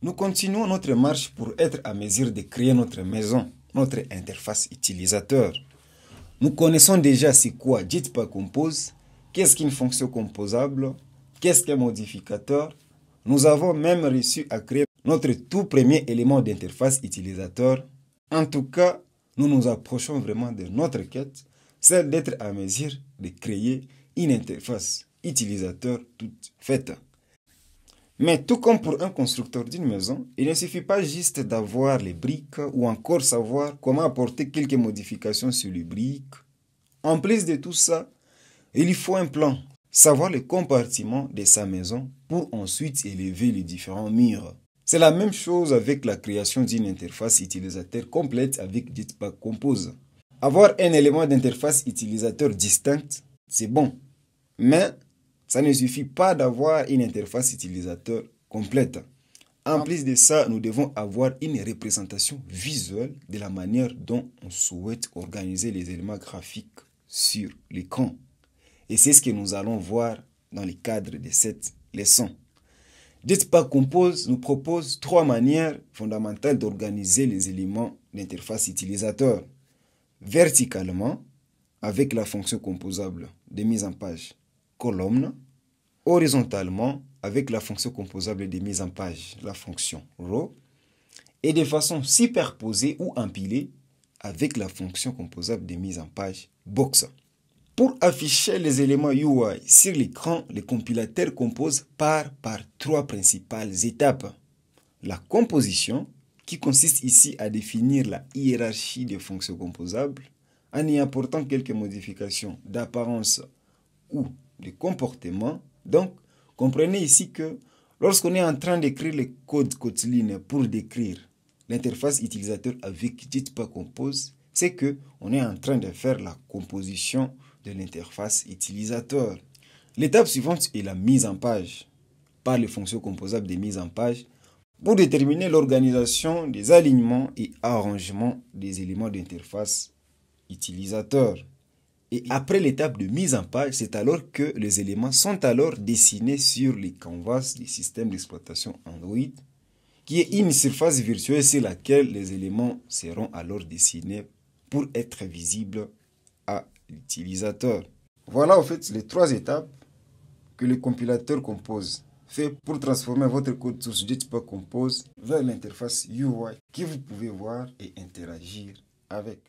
Nous continuons notre marche pour être à mesure de créer notre maison, notre interface utilisateur. Nous connaissons déjà c'est quoi Jetpack Compose, qu'est-ce qu'une fonction composable, qu'est-ce qu'un modificateur. Nous avons même réussi à créer notre tout premier élément d'interface utilisateur. En tout cas, nous nous approchons vraiment de notre quête, celle d'être à mesure de créer une interface utilisateur toute faite. Mais tout comme pour un constructeur d'une maison, il ne suffit pas juste d'avoir les briques ou encore savoir comment apporter quelques modifications sur les briques. En plus de tout ça, il faut un plan, savoir les compartiments de sa maison pour ensuite élever les différents murs. C'est la même chose avec la création d'une interface utilisateur complète avec Jetpack Compose. Avoir un élément d'interface utilisateur distinct, c'est bon, mais ça ne suffit pas d'avoir une interface utilisateur complète. En plus de ça, nous devons avoir une représentation visuelle de la manière dont on souhaite organiser les éléments graphiques sur l'écran. Et c'est ce que nous allons voir dans le cadre de cette leçon. Jetpack Compose nous propose trois manières fondamentales d'organiser les éléments d'interface utilisateur. Verticalement, avec la fonction composable de mise en page colonne. Horizontalement, avec la fonction composable de mise en page, la fonction row. Et de façon superposée ou empilée, avec la fonction composable de mise en page box. Pour afficher les éléments UI sur l'écran, le compilateur compose par trois principales étapes. La composition, qui consiste ici à définir la hiérarchie des fonctions composables, en y apportant quelques modifications d'apparence ou de comportement. Donc, comprenez ici que lorsqu'on est en train d'écrire le code Kotlin pour décrire l'interface utilisateur avec Jetpack Compose, c'est qu'on est en train de faire la composition de l'interface utilisateur. L'étape suivante est la mise en page par les fonctions composables de mise en page pour déterminer l'organisation des alignements et arrangements des éléments d'interface utilisateur. Et après l'étape de mise en page, c'est alors que les éléments sont alors dessinés sur les canvas du système d'exploitation Android, qui est une surface virtuelle sur laquelle les éléments seront alors dessinés pour être visibles à l'utilisateur. Voilà en fait les trois étapes que le compilateur compose fait pour transformer votre code source Jetpack Compose vers l'interface UI que vous pouvez voir et interagir avec.